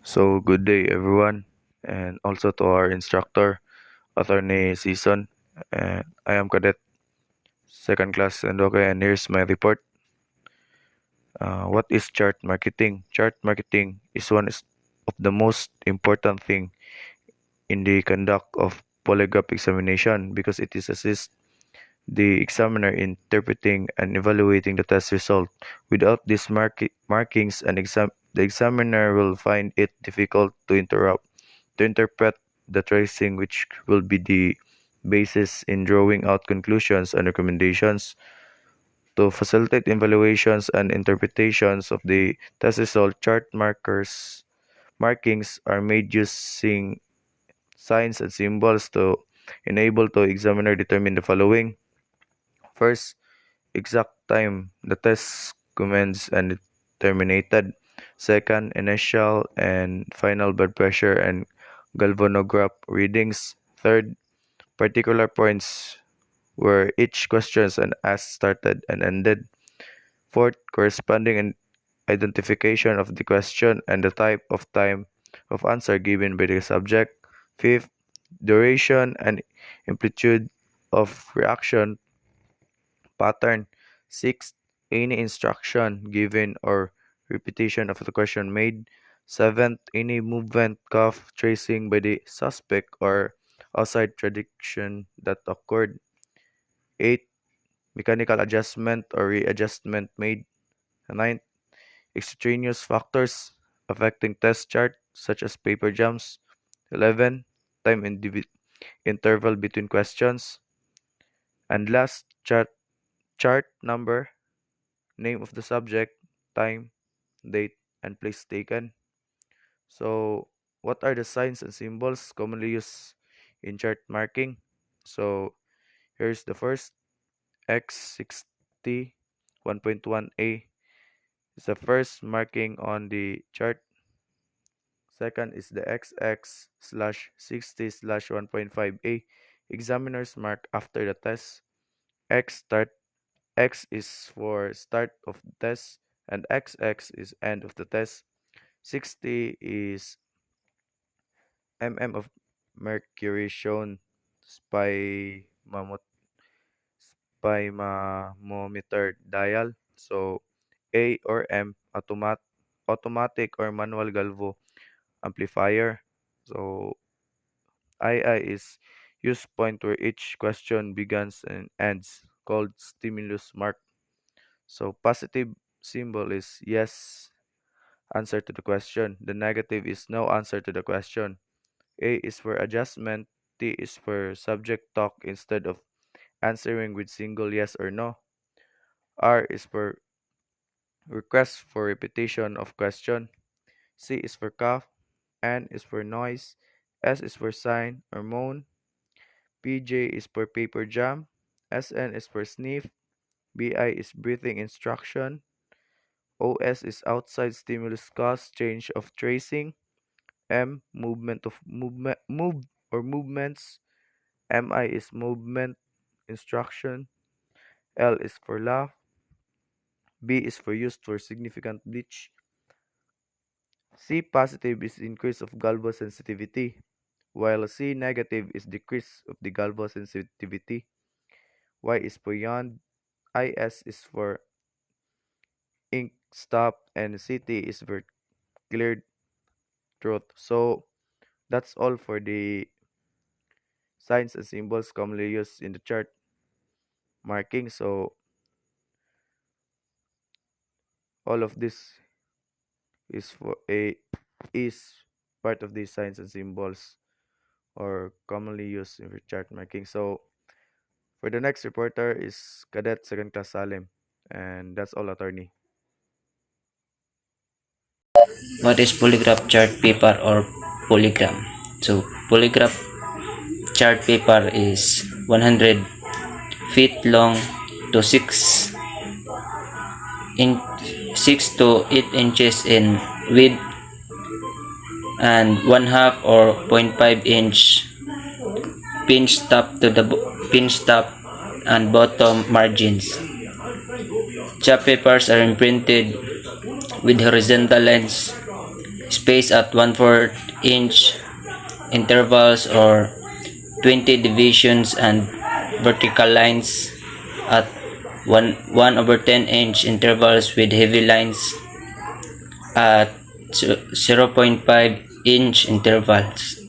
So good day everyone, and also to our instructor, Attorney Season. And I am Cadet Second Class Sandoke, and here's my report. What is chart marketing? Chart marketing is of the most important thing in the conduct of polygraph examination because it is assist the examiner in interpreting and evaluating the test result. Without these markings, the examiner will find it difficult to interpret the tracing, which will be the basis in drawing out conclusions and recommendations. To facilitate evaluations and interpretations of the test result, markings are made using signs and symbols to enable the examiner determine the following. First, exact time the test commenced and terminated. Second, initial and final blood pressure and galvanograph readings. Third, particular points where each question and asked started and ended. Fourth, corresponding identification of the question and the type of time of answer given by the subject. Fifth, duration and amplitude of reaction pattern. Sixth, any instruction given or repetition of the question made. Seventh, any movement, cough, tracing by the suspect or outside prediction that occurred. Eighth, mechanical adjustment or readjustment made. Ninth, extraneous factors affecting test chart such as paper jams. 11, time interval between questions. And last, chart number, name of the subject, time, date, and place taken. So, what are the signs and symbols commonly used in chart marking? So, here's the first. X60 1.1a is the first marking on the chart. Second is the XX/60/1.5a. Examiners mark after the test. X is for start of the test and XX is end of the test. 60 is of mercury shown spymamometer dial. So A or M, automatic or manual galvo amplifier. So II is use point where each question begins and ends, called stimulus mark. So positive symbol is yes, answer to the question. The negative is no answer to the question. A is for adjustment. T is for subject talk instead of answering with single yes or no. R is for request for repetition of question. C is for cough. N is for noise. S is for sign or moan. PJ is for paper jam. SN is for sniff. BI is breathing instruction. OS is outside stimulus cause change of tracing. M movement of movements. MI is movement instruction. L is for laugh. B is for used for significant bleach. C positive is increase of galvo sensitivity, while C negative is decrease of the galvo sensitivity. Y is for yawn. IS is for ink stop, and CT is for cleared throat. So that's all for the signs and symbols commonly used in the chart marking. So all of this is for a is part of these signs and symbols or commonly used in the chart marking. So for the next reporter is Cadet Second Class Salim, and that's all, attorney. What is polygraph chart paper or polygram? So polygraph chart paper is 100 feet long to in 6 to 8 inches in width and 1/2 or 0.5 inch pinch top and bottom margins. Chart papers are imprinted with horizontal lines spaced at 1/4 inch intervals or 20 divisions, and vertical lines at 1/10 inch intervals with heavy lines at 0.5 inch intervals.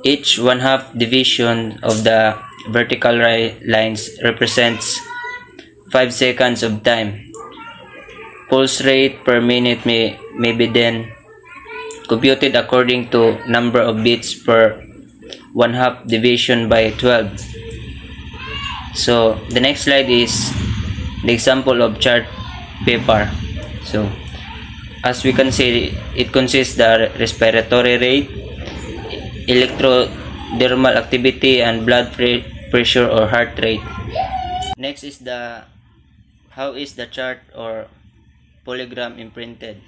Each 1/2 division of the vertical lines represents 5 seconds of time. Pulse rate per minute may be then computed according to number of beats per 1/2 division by 12. So the next slide is the example of chart paper. So as we can see, it consists the respiratory rate, electrodermal activity, and blood pressure or heart rate. Next is the how is the chart or polygram imprinted.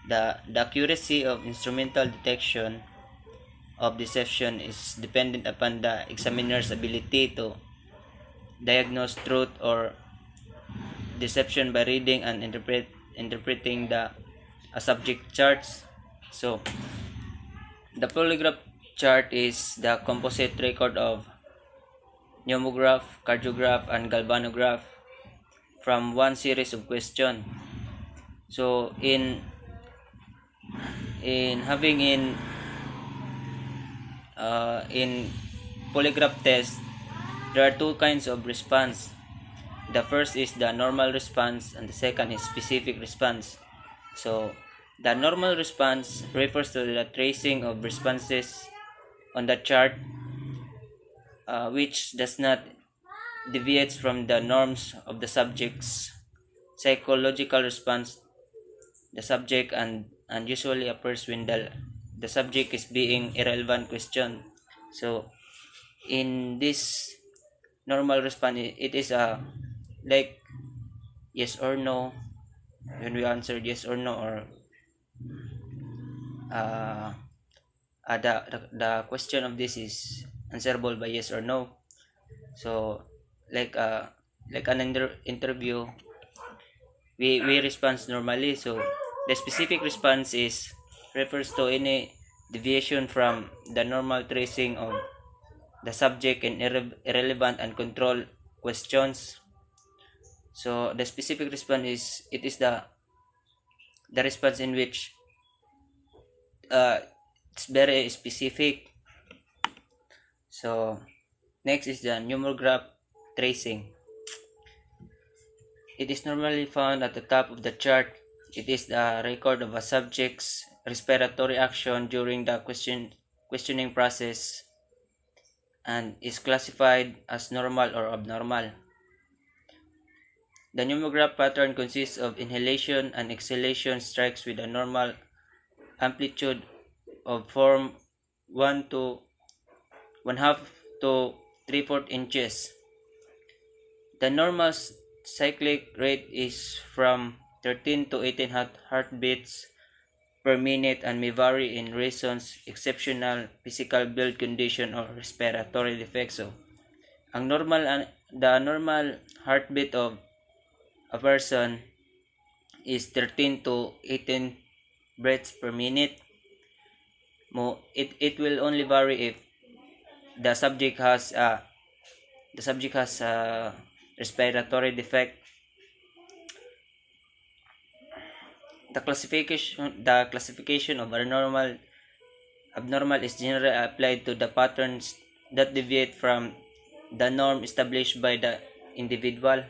The accuracy of instrumental detection of deception is dependent upon the examiner's ability to diagnose truth or deception by reading and interpreting the subject charts. So the polygraph chart is the composite record of pneumograph, cardiograph, and galvanograph from one series of questions. So in having in polygraph test, there are two kinds of response. The first is the normal response and the second is specific response. So the normal response refers to the tracing of responses on the chart, which does not deviates from the norms of the subject's psychological response. The subject and usually occurs when the subject is being irrelevant question. So in this normal response, it is a like yes or no. When we answered yes or no, or uh, the question of this is answerable by yes or no. So like an interview, we respond normally. So the specific response is refers to any deviation from the normal tracing of the subject in irrelevant and controlled questions. So the specific response is it is the response in which it's very specific. So next is the pneumograph tracing. It is normally found at the top of the chart. It is the record of a subject's respiratory action during the questioning process and is classified as normal or abnormal. The pneumograph pattern consists of inhalation and exhalation strikes with a normal amplitude of from 1 to 1/2 to 3/4 inches. The normal cyclic rate is from 13 to 18 heartbeats per minute and may vary in reasons exceptional physical build condition or respiratory defects. So, the normal heartbeat of a person is 13 to 18 breaths per minute. It will only vary if the subject has a respiratory defect. The classification of abnormal is generally applied to the patterns that deviate from the norm established by the individual.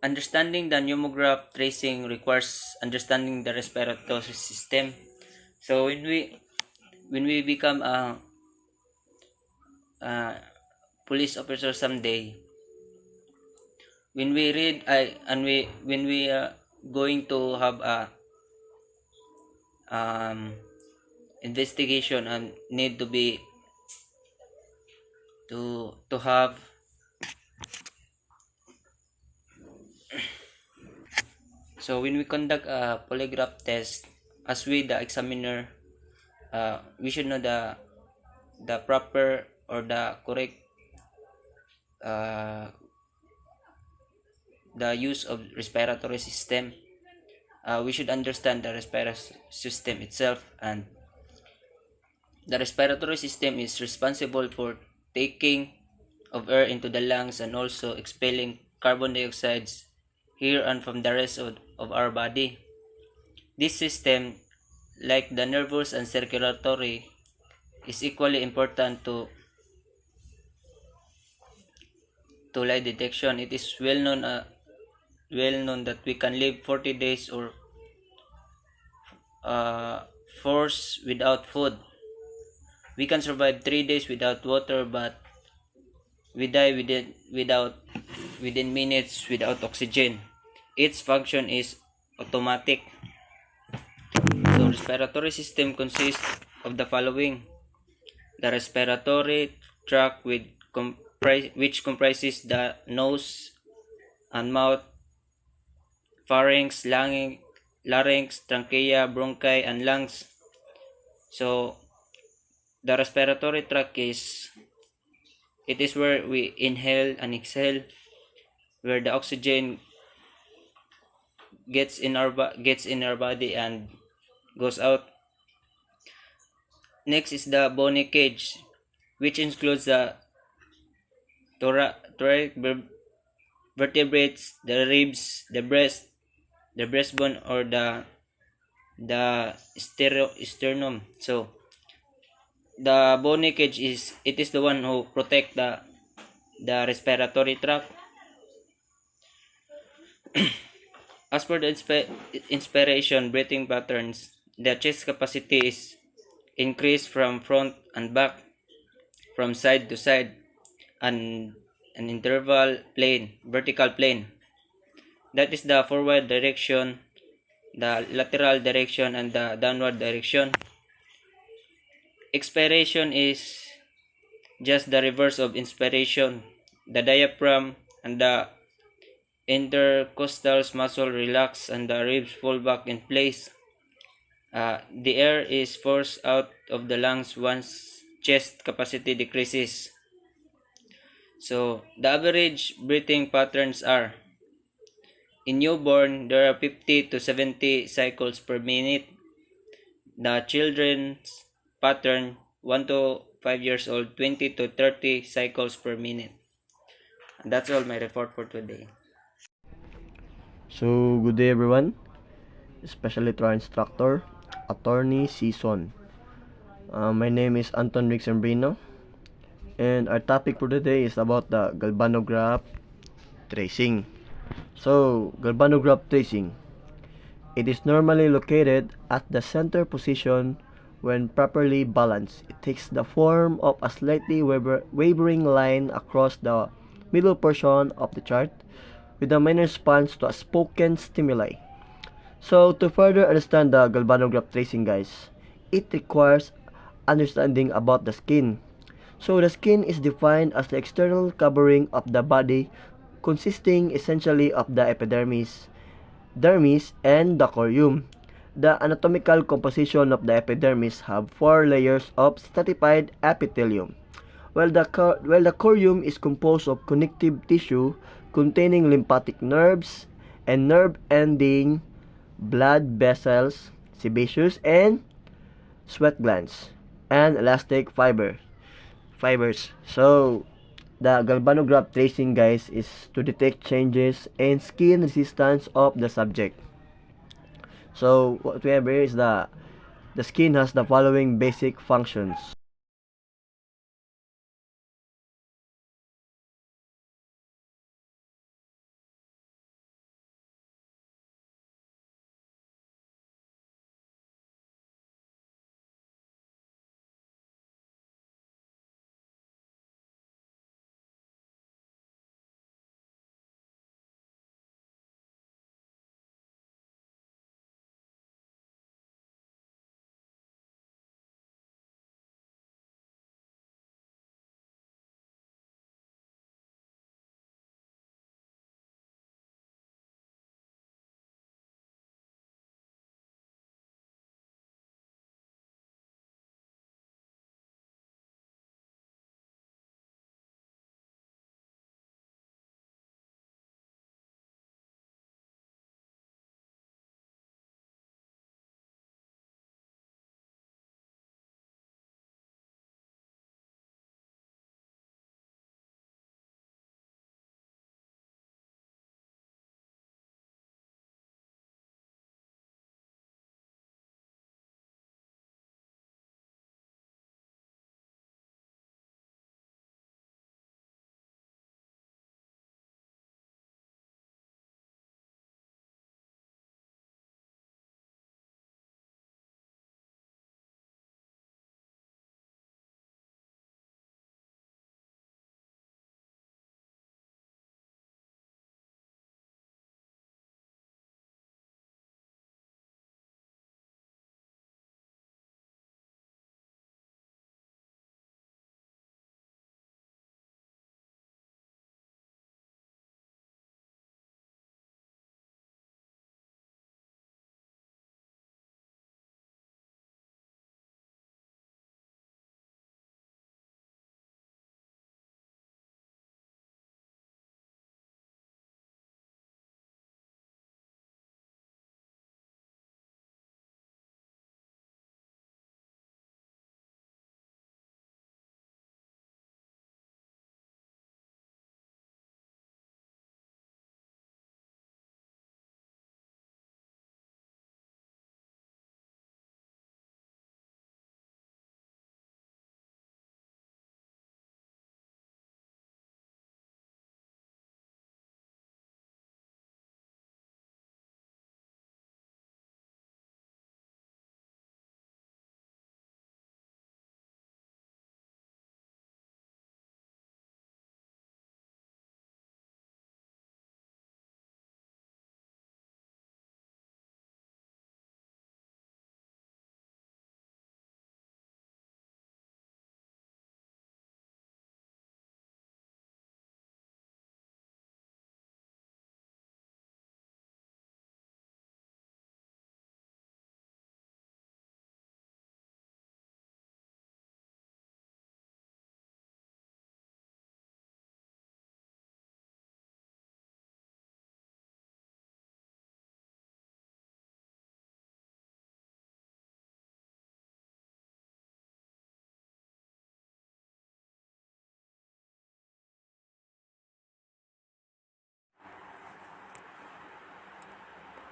Understanding the pneumograph tracing requires understanding the respiratory system. So when we become a police officer someday, when we read and when we are going to have a investigation and need to be to have so when we conduct a polygraph test, as we the examiner, we should know the proper or the correct uh, the use of respiratory system. We should understand the respiratory system itself, and the respiratory system is responsible for taking of air into the lungs and also expelling carbon dioxide here and from the rest of our body. This system, like the nervous and circulatory, is equally important to lie detection. It is well known that we can live 40 days or uh, force without food. We can survive 3 days without water, but we die within minutes without oxygen. Its function is automatic. So respiratory system consists of the following: the respiratory tract which comprises the nose and mouth, pharynx, larynx, trachea, bronchi, and lungs. So the respiratory tract is where we inhale and exhale, where the oxygen gets in our body and goes out. Next is the bony cage, which includes the thoracic vertebrates, the ribs, the breastbone, or the sternum. So the bony cage is the one who protect the respiratory tract. As per the inspiration breathing patterns, the chest capacity is increased from front and back, from side to side, and an interval plane, vertical plane. That is the forward direction, the lateral direction, and the downward direction. Expiration is just the reverse of inspiration. The diaphragm and the intercostal muscle relax and the ribs fall back in place. The air is forced out of the lungs once chest capacity decreases. So the average breathing patterns are: in newborn, there are 50 to 70 cycles per minute. The children's pattern, 1 to 5 years old, 20 to 30 cycles per minute. And that's all my report for today. So, good day everyone, especially to our instructor, Attorney Season. My name is Anton Rick Sembrino, and our topic for today is about the galvanograph tracing. So, galvanograph tracing. It is normally located at the center position when properly balanced. It takes the form of a slightly wavering line across the middle portion of the chart with a minor response to a spoken stimuli. So, to further understand the galvanograph tracing, guys, it requires understanding about the skin. So, the skin is defined as the external covering of the body consisting essentially of the epidermis, dermis, and the corium. The anatomical composition of the epidermis have 4 layers of stratified epithelium, while the corium is composed of connective tissue containing lymphatic nerves and nerve-ending blood vessels, sebaceous and sweat glands, and elastic fibers. So, the galvanograph tracing, guys, is to detect changes in skin resistance of the subject. So, what we have here is the skin has the following basic functions.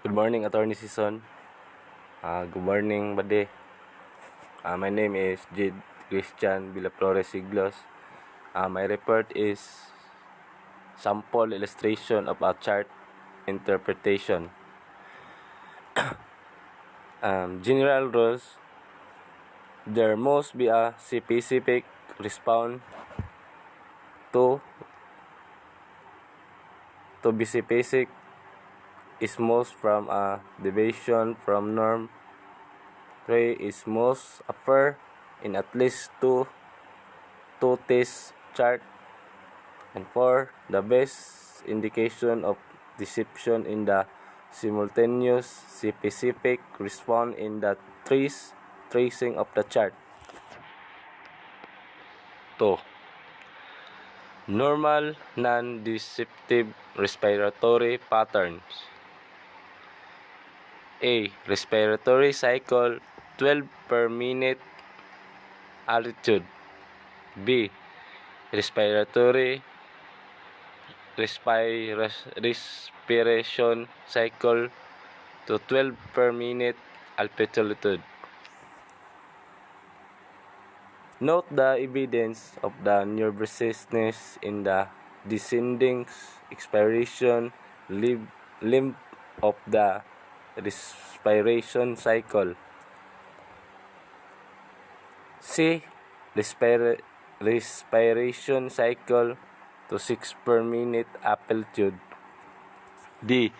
Good morning, Attorney Season. Good morning, Bade. My name is Jid Christian Villaflores Siglos. My report is sample illustration of a chart interpretation. General rules. There must be a specific response to be specific is most from a deviation from norm. 3 is most appear in at least two test chart. And 4, the best indication of deception in the simultaneous specific response in the tracing of the chart. 2. Normal non-deceptive respiratory patterns. A. Respiratory cycle 12 per minute altitude. B. Respiration cycle to 12 per minute altitude. Note the evidence of the nervousness in the descending expiration limb of the respiration cycle. C. Respiration cycle to 6 per minute amplitude. D.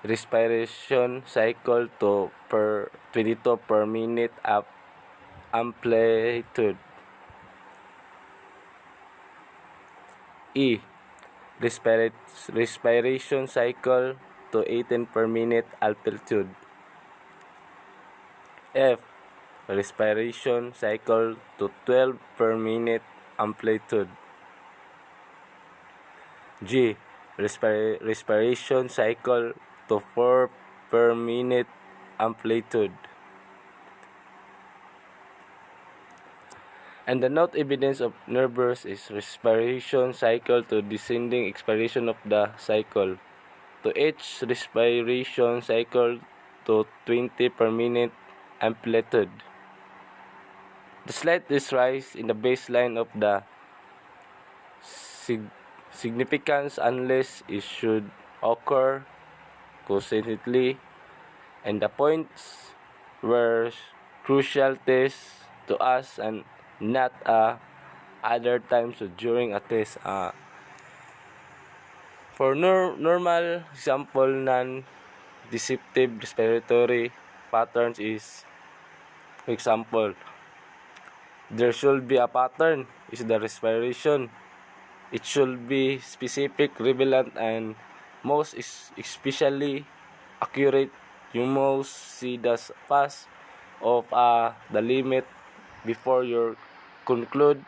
Respiration cycle to 22 per minute amplitude. E. Respiration cycle to 18 per minute amplitude. F. Respiration cycle to 12 per minute amplitude. G. Respiration cycle to 4 per minute amplitude. And the note evidence of nervous is respiration cycle to descending expiration of the cycle. To each respiration cycle to 20 per minute amplitude. The slightest rise in the baseline of the significance unless it should occur consistently, and the points were crucial tests to us and not other times during a test. For normal example, non-deceptive respiratory patterns is, for example, there should be a pattern is the respiration. It should be specific, relevant, and most especially accurate. You must see the pass of the limit before you conclude,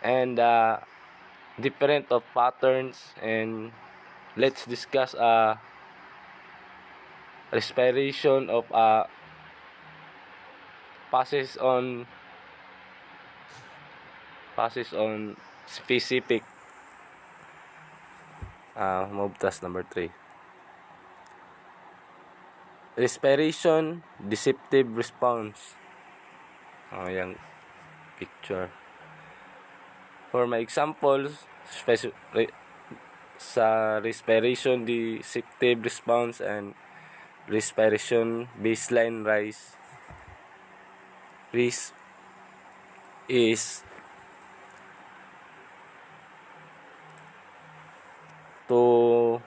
and different of patterns. And let's discuss respiration of passes on specific. Move task number 3. Respiration deceptive response. Yung picture. For my examples, sa respiration deceptive response and respiration baseline rise risk is to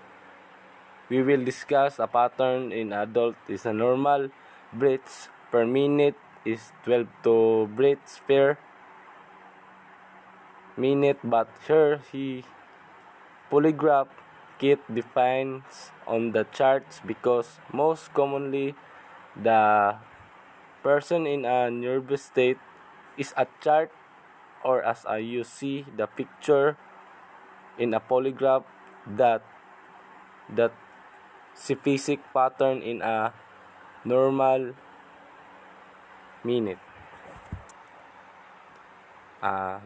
we will discuss a pattern in adult is a normal breaths per minute is 12 to breaths per minute, but here he polygraph kit defines on the charts because most commonly the person in a nervous state is a chart, or as you see the picture in a polygraph that specific pattern in a normal minute.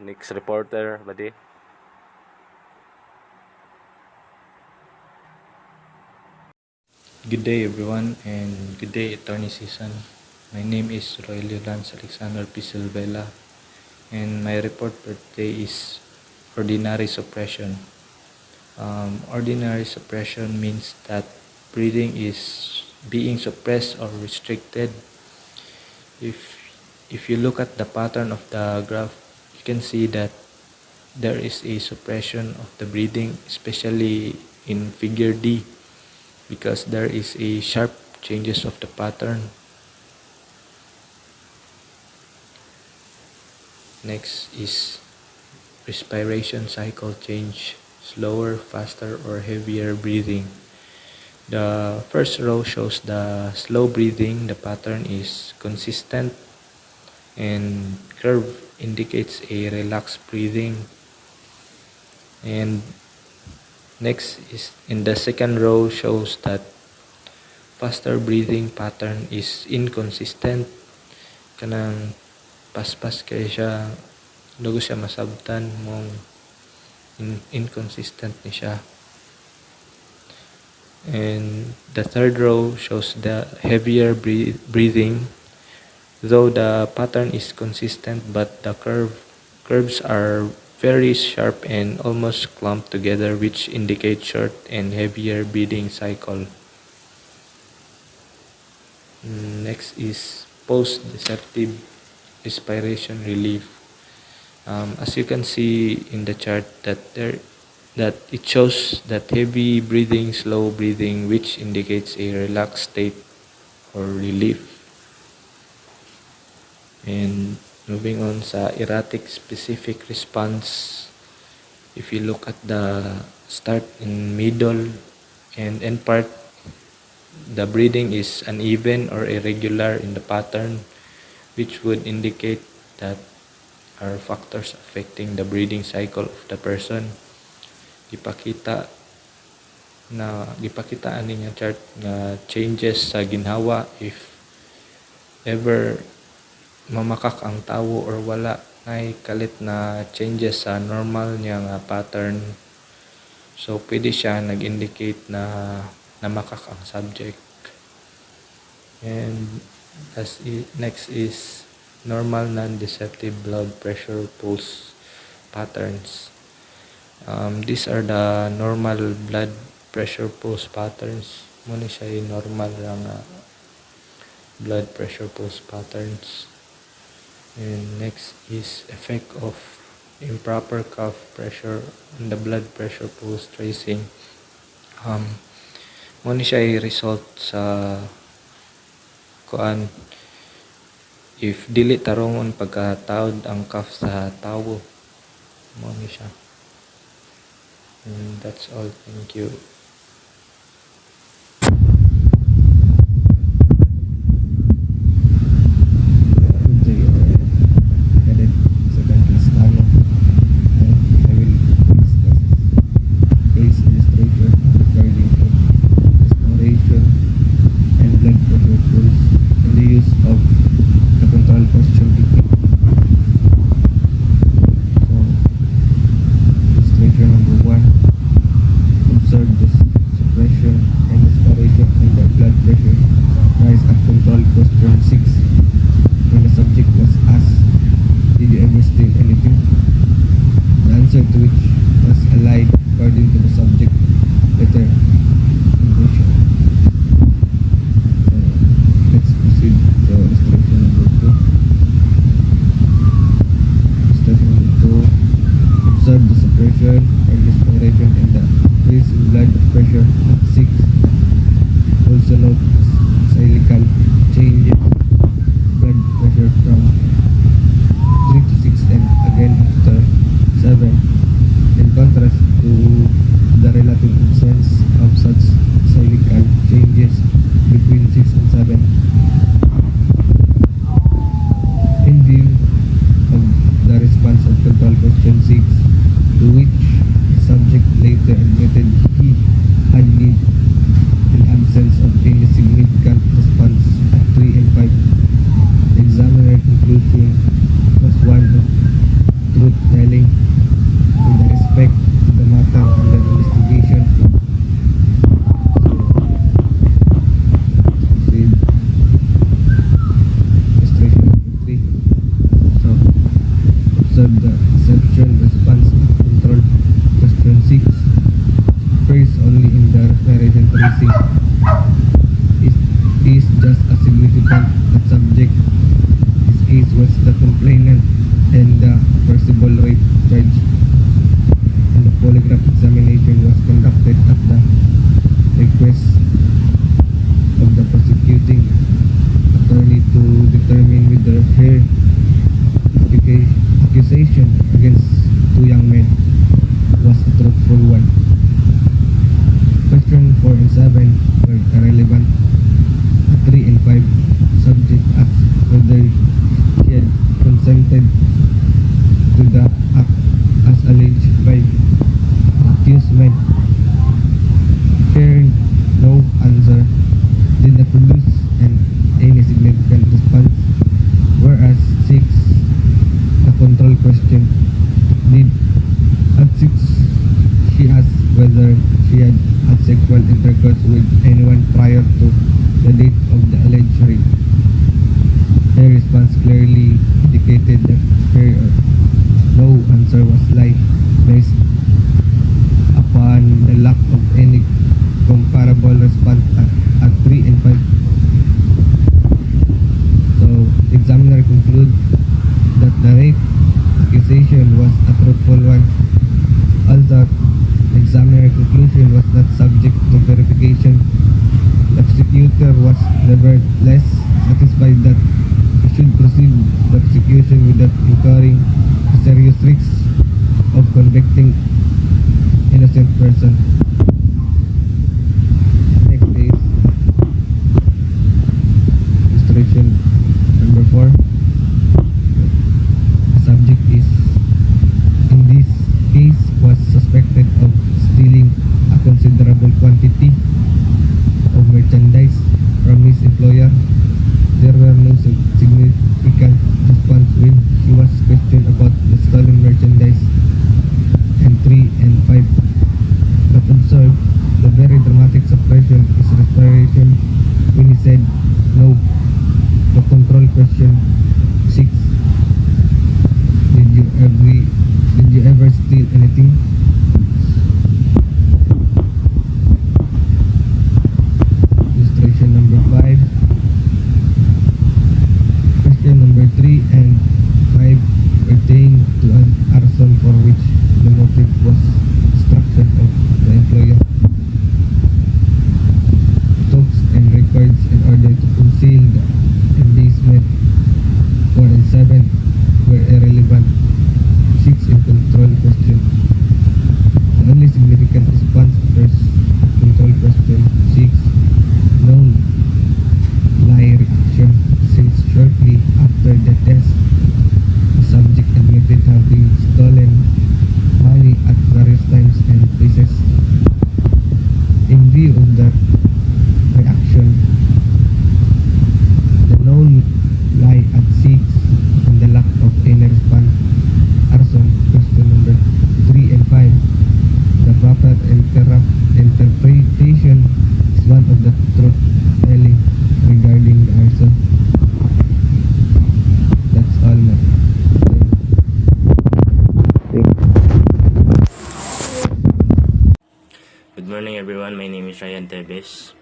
Next reporter, buddy. Good day, everyone, and good day, Attorney Season. My name is Roelio Lance Alexander P. Silvela, and my report for today is ordinary suppression. Ordinary suppression means that breathing is being suppressed or restricted. If if you look at the pattern of the graph, you can see that there is a suppression of the breathing, especially in figure D, because there is a sharp changes of the pattern. Next is respiration cycle change, slower, faster, or heavier breathing. The first row shows the slow breathing. The pattern is consistent, and curve indicates a relaxed breathing. And next is in the second row shows that faster breathing pattern is inconsistent. Kanang paspas kay siya, lugo siya masabtan mong inconsistent ni siya. And the third row shows the heavier breathing, though the pattern is consistent, but the curves are very sharp and almost clumped together, which indicate short and heavier breathing cycle. Next is post-deceptive respiration relief. As you can see in the chart that it shows that heavy breathing, slow breathing, which indicates a relaxed state or relief. And moving on sa erratic specific response, if you look at the start and middle and end part, the breathing is uneven or irregular in the pattern, which would indicate that are factors affecting the breathing cycle of the person. Gipakita ani nga chart nga changes sa ginhawa if ever mamakak ang tawo or wala ay kalit na changes sa normal niya nga pattern. So pwede siya nag-indicate na namakak ang subject. And next is normal non-deceptive blood pressure pulse patterns. These are the normal blood pressure pulse patterns. Muna siya yung normal lang blood pressure pulse patterns. And next is effect of improper cuff pressure on the blood pressure pulse tracing. Muna siya yung result sa kuan if dili tarongon pagkataod ang cuff sa tawo. Muna siya. And that's all. Thank you. To which was allied according to the subject letter conclusion. So let's proceed to illustration number 2. Illustration number 2. Observe the suppression and respiration and the increase in blood pressure at 6. Also note cyclical changes blood pressure from 3 to 6 and again after 7. In contrast to the relative absence of such cyclical changes between 6 and 7. In view of the response of control question 6, to which the subject later admitted he had lived in absence of any significant response tracing is just as significant. The subject this case was the complainant and the forcible rape charge, and the polygraph examination was conducted at the request of the prosecuting attorney to determine whether her accusation against two young men was a truthful one. Question 4 and 7 were irrelevant. 3 and 5 subject asked whether she had consented to the act as alleged by the accused men. Her no answer did not produce any significant response, whereas 6, the control question, did. At 6, she asked whether she had had sexual intercourse with anyone prior to the date of the alleged rape. Her response clearly indicated that her no answer was lie, based upon the lack of any comparable response at 3 and 5. So, the examiner concluded that the rape accusation was a truthful one, although the examiner conclusion was not subject to verification. The prosecutor was nevertheless satisfied that he should proceed the prosecution without incurring a serious risk of convicting innocent person. Next is illustration number 4. The subject is, in this case, was suspected of stealing a considerable quantity of merchandise from his employer. There were no significant response when he was questioned about the stolen merchandise. And 3 and 5. But observe the very dramatic suppression is respiration when he said no. The control question 6. Did you ever steal anything? Illustration number 5. Question number 3 and 5 pertain to an arson for which the motive was destruction of the employer. Talks and records in order to conceal the embasement. 4 and 7 were irrelevant. 6 in control question. The only significant response first control question 6, known lie reaction, since shortly after the test the subject admitted having stolen money at various times and places. In view of that reaction, the known lie at 6 and the lack of any response, arson question number 3 and 5, the proper interpretation is one of the truth telling regarding the arson. That's all, man. Good morning everyone, my name is Ryan Tebes.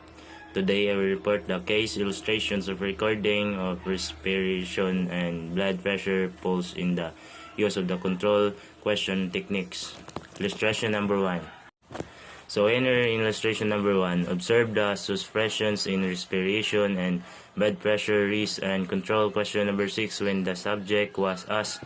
Today I will report the case illustrations of recording of respiration and blood pressure pulse in the use of the control question techniques. Illustration number 1. So in illustration number 1, observe the suppressions in respiration and blood pressure risk and control question number 6 when the subject was asked,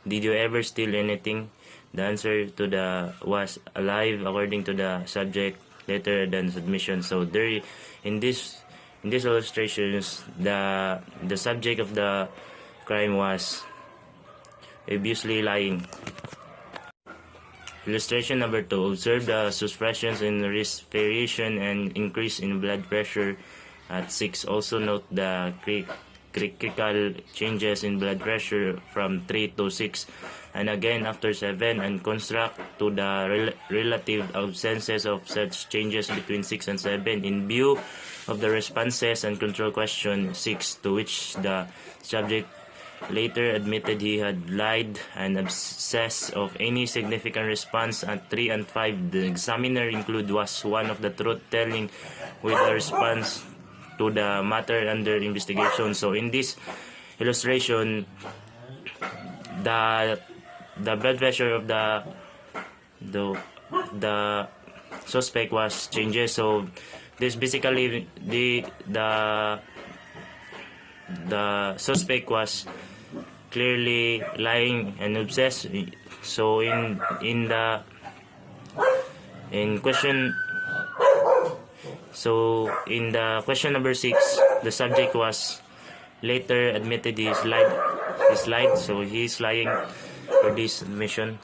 did you ever steal anything? The answer to the was alive according to the subject later than submission. So there in this illustrations the subject of the crime was obviously lying. Illustration number 2. Observe the suppressions in respiration and increase in blood pressure at 6. Also note the critical changes in blood pressure from 3 to 6 and again after 7, and construct to the relative absences of such changes between 6 and 7 in view of the responses and control question 6, to which the subject later admitted he had lied and abscess of any significant response at 3 and 5. The examiner include was one of the truth-telling with a response to the matter under investigation. So in this illustration, the blood pressure of the the suspect was changes. So this basically the suspect was clearly lying and obsessed. So in question in the question number 6, the subject was later admitted he lied, so he is lying for this admission.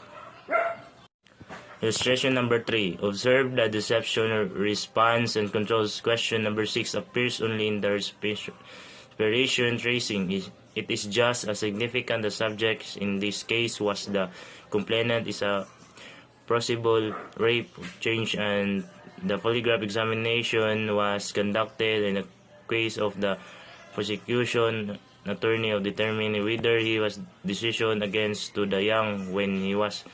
Illustration number 3. Observe the deception response and controls. Question number 6 appears only in the respiration tracing. It is just as significant. The subject in this case was the complainant is a possible rape change, and the polygraph examination was conducted in the case of the prosecution attorney of determining whether he was decision against to the young when he was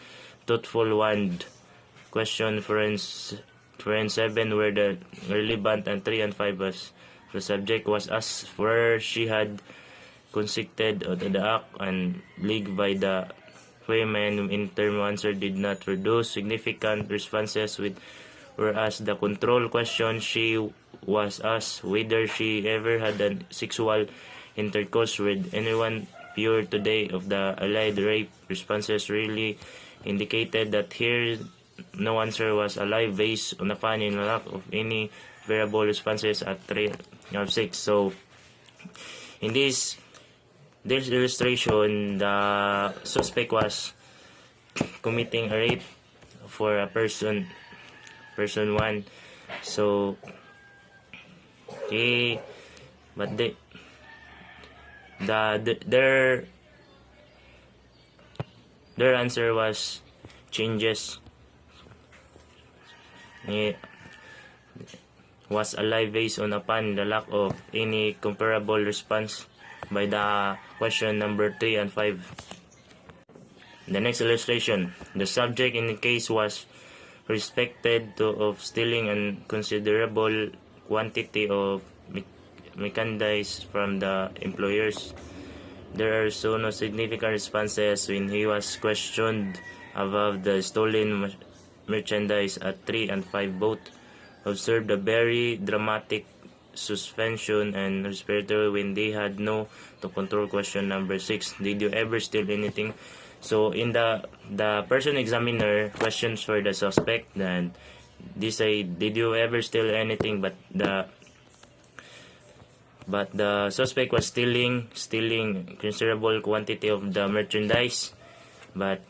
truthful one. Question friends 7 were the relevant, and 3 and 5 was the subject was asked where she had consented of the act and league by the women. In term answer did not produce significant responses, with whereas the control question she was asked whether she ever had a sexual intercourse with anyone prior to day of the alleged rape. Responses really indicated that here no answer was alive based on the finding lack of any variable responses at 3 of 6. So in this illustration, the suspect was committing a rape for a person 1. So their answer was changes. Was alive based on upon the lack of any comparable response by the question number 3 and 5. The next illustration, the subject in the case was suspected of stealing a considerable quantity of merchandise from the employers. There are so no significant responses when he was questioned about the stolen merchandise at 3 and 5. Both observed a very dramatic suspension and respiratory when they had no to control. Question number 6, did you ever steal anything? So in the person examiner questions for the suspect, then they say, did you ever steal anything? But the suspect was stealing considerable quantity of the merchandise, but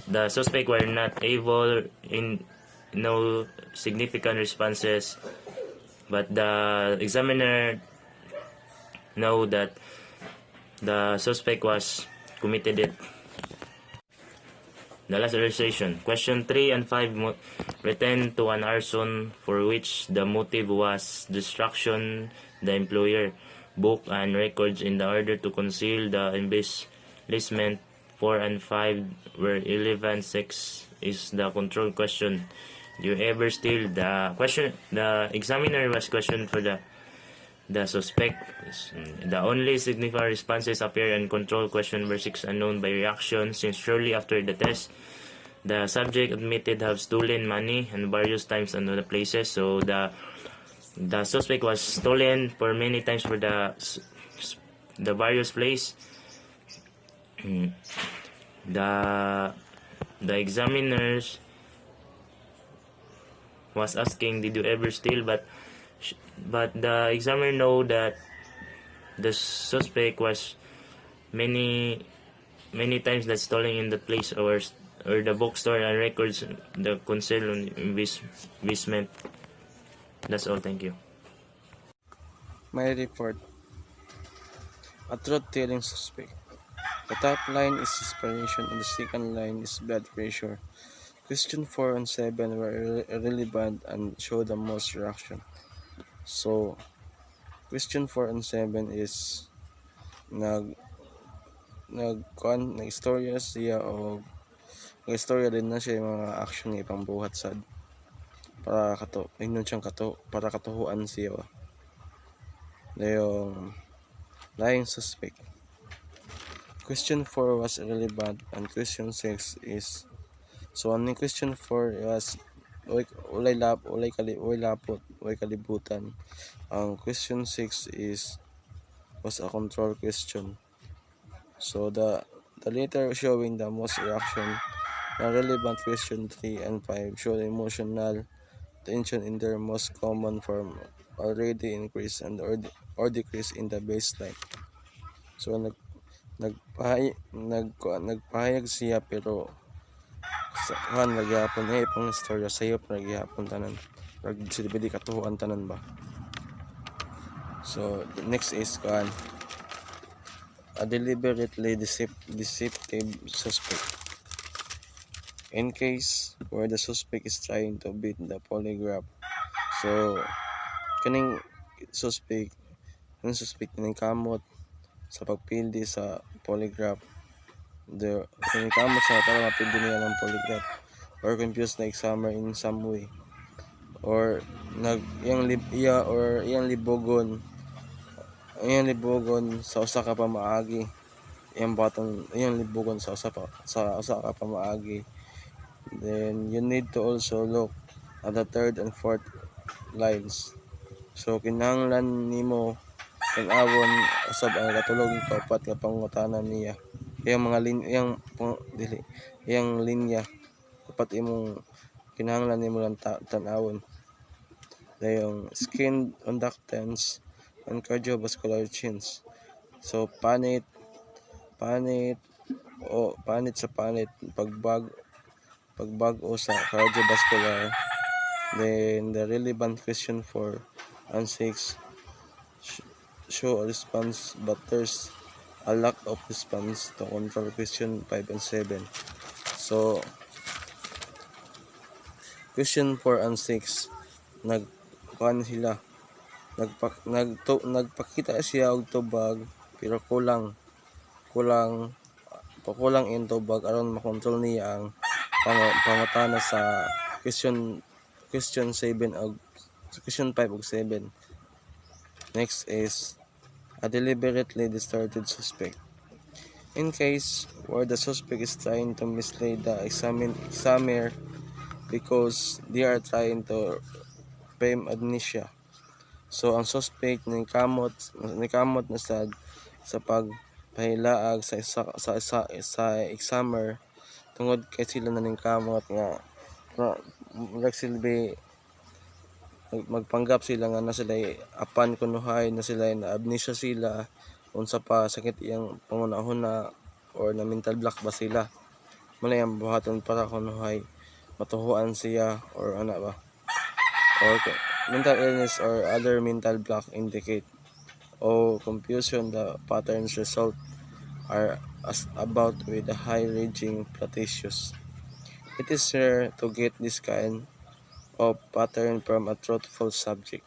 the suspect were not able in no significant responses, but the examiner know that the suspect was committed it. The last illustration, question 3 and 5 return to an arson for which the motive was destruction the employer book and records in the order to conceal the embezzlement. 4 and 5 were irrelevant. 6 is the control question. Do you ever steal? The examiner was questioned for the suspect. The only significant responses appear in control question number 6, unknown by reaction, since shortly after the test the subject admitted have stolen money and various times and other places. So the suspect was stolen for many times for the various place. The examiners was asking, did you ever steal? But the examiner know that the suspect was many times that stolen in the place or the bookstore and records the concealed on investment. That's all. Thank you. My report. A truth-telling suspect. The top line is respiration and the second line is blood pressure. Question 4 and 7 were irrelevant and show the most reaction. So, question 4 and 7 is nag nagistorya siya o nagistorya din na siya yung mga action nga ipangbuhat sad para inon siyang para katuhuan siya dayong lying suspect. Question 4 was irrelevant and question 6 is so ang question 4 was ulay lapot, ulay kalibutan. Ang question 6 was a control question. So the later showing the most reaction, the relevant question 3 and 5 show the emotional tension in their most common form already increase and or decrease in the baseline. So nagpahayag siya pero sa nagyapon pang istorya sayo nagyapon tanan rag silbi katuhuan tanan ba. So next is a deliberately deceptive suspect. In case where the suspect is trying to beat the polygraph, so kaning suspect ning kamot sa pagpildi sa polygraph, kaning kamot sa para mapildi niya ng polygraph or confused na examiner in some way or iyang libogon sa usa ka pamaagi iyang libogon sa usa ka pamaagi. Then you need to also look at the third and fourth lines. So kinahanglan nimo tan-awon usab ang katulog ng kaupat nga pangutanan niya. Iyang mga iyang linya dapat imong kinahanglan nimo lang tan-awon. Dayong skin conductance and cardiovascular change. So panit sa panit pagbago sa cardiovascular. Then the relevant question 4 and 6 show a response but there's a lack of response to control question 5 and 7. So question 4 and 6 nagpakita siya og tubag pero kulang yung tubag aron makontrol niya ang pangutana sa question 7 og question 5 ug 7. Next is a deliberately distorted suspect. In case where the suspect is trying to mislead the examiner because they are trying to frame amnesia. So ang suspect ni kamot na sa pagpahilaag sa examiner tungod kay sila na ning kamot nga nagsilbi magpanggap sila nga na sila apan kunuhay na sila na amnesia sila unsa pa sakit iyang pangunahuna or na mental block ba sila muna yung buhaton para kunuhay matuhuan siya or ana ba or mental illness or other mental block indicate o confusion the patterns result are about with a high raging flirtatious. It is rare to get this kind of pattern from a truthful subject.